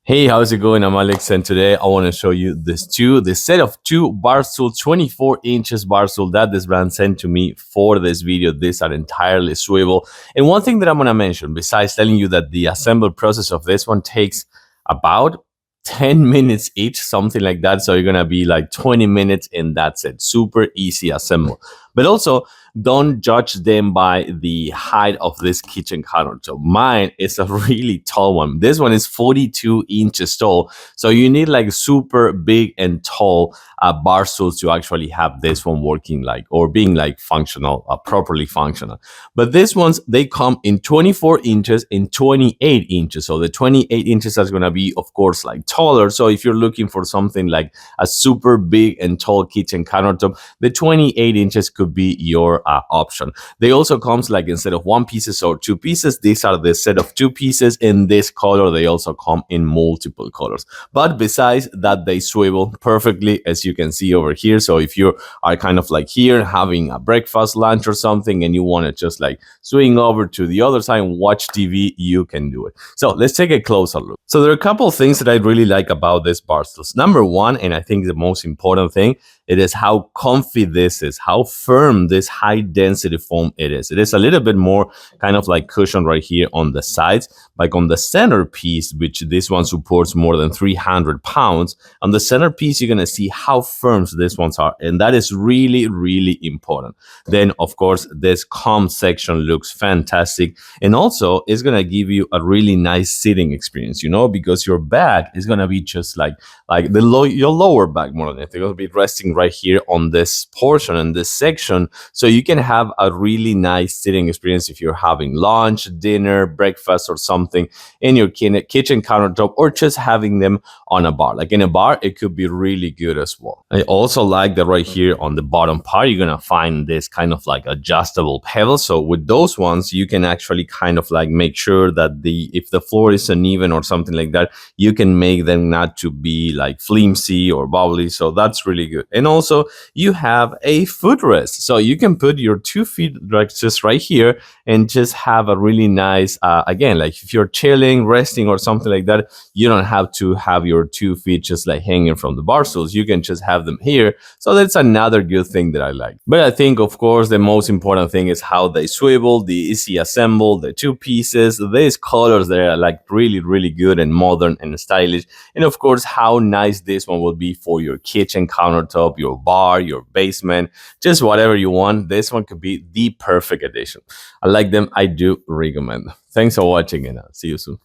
Hey, how's it going? I'm Alex, and today I want to show you this set of two bar stools, 24 inches bar stool that this brand sent to me for this video. These are entirely swivel. And one thing that I'm going to mention, besides telling you that the assembly process of this one takes about 10 minutes each, something like that. So you're going to be like 20 minutes and that's it. Super easy assemble. But also, don't judge them by the height of this kitchen counter. So mine is a really tall one. This one is 42 inches tall. So you need like super big and tall bar stools to actually have this one working like, or being like functional, properly functional. But these ones, they come in 24 inches and 28 inches. So the 28 inches is going to be, of course, like taller. So if you're looking for something like a super big and tall kitchen countertop, the 28 inches could be your option. They also comes like instead of one pieces or two pieces, these are the set of two pieces in this color. They also come in multiple colors. But besides that, they swivel perfectly, as you can see over here. So if you are kind of like here having a breakfast, lunch or something, and you want to just like swing over to the other side and watch TV, you can do it. So let's take a closer look. So there are a couple of things that I really like about this bar stools. Number one, and I think the most important thing, it is how comfy this is, how firm this high density foam it is. It is a little bit more kind of like cushion right here on the sides, like on the centerpiece, which this one supports more than 300 pounds. On the centerpiece, you're going to see how firm these ones are. And that is really, really important. Then, of course, this calm section looks fantastic. And also, it's going to give you a really nice sitting experience, you know, because your back is going to be just like your lower back more than anything. It'll be resting right here on this portion and this section, so you can have a really nice sitting experience if you're having lunch, dinner, breakfast or something in your kitchen countertop, or just having them on a bar. Like in a bar, it could be really good as well. I also like that right here on the bottom part, you're gonna find this kind of like adjustable pedal. So with those ones, you can actually kind of like make sure that if the floor is uneven or something like that, you can make them not to be like flimsy or wobbly. So that's really good. And also you have a footrest, so you can put your 2 feet like just right here and just have a really nice again, like if you're chilling, resting or something like that, you don't have to have your 2 feet just like hanging from the bar stools. You can just have them here. So that's another good thing that I like. But I think, of course, the most important thing is how they swivel, the easy assemble, the two pieces, these colors that are like really, really good and modern and stylish. And of course, how nice this one will be for your kitchen countertop, your bar, your basement, just whatever you want. This one could be the perfect addition. I like them. I do recommend them. Thanks for watching, and I'll see you soon.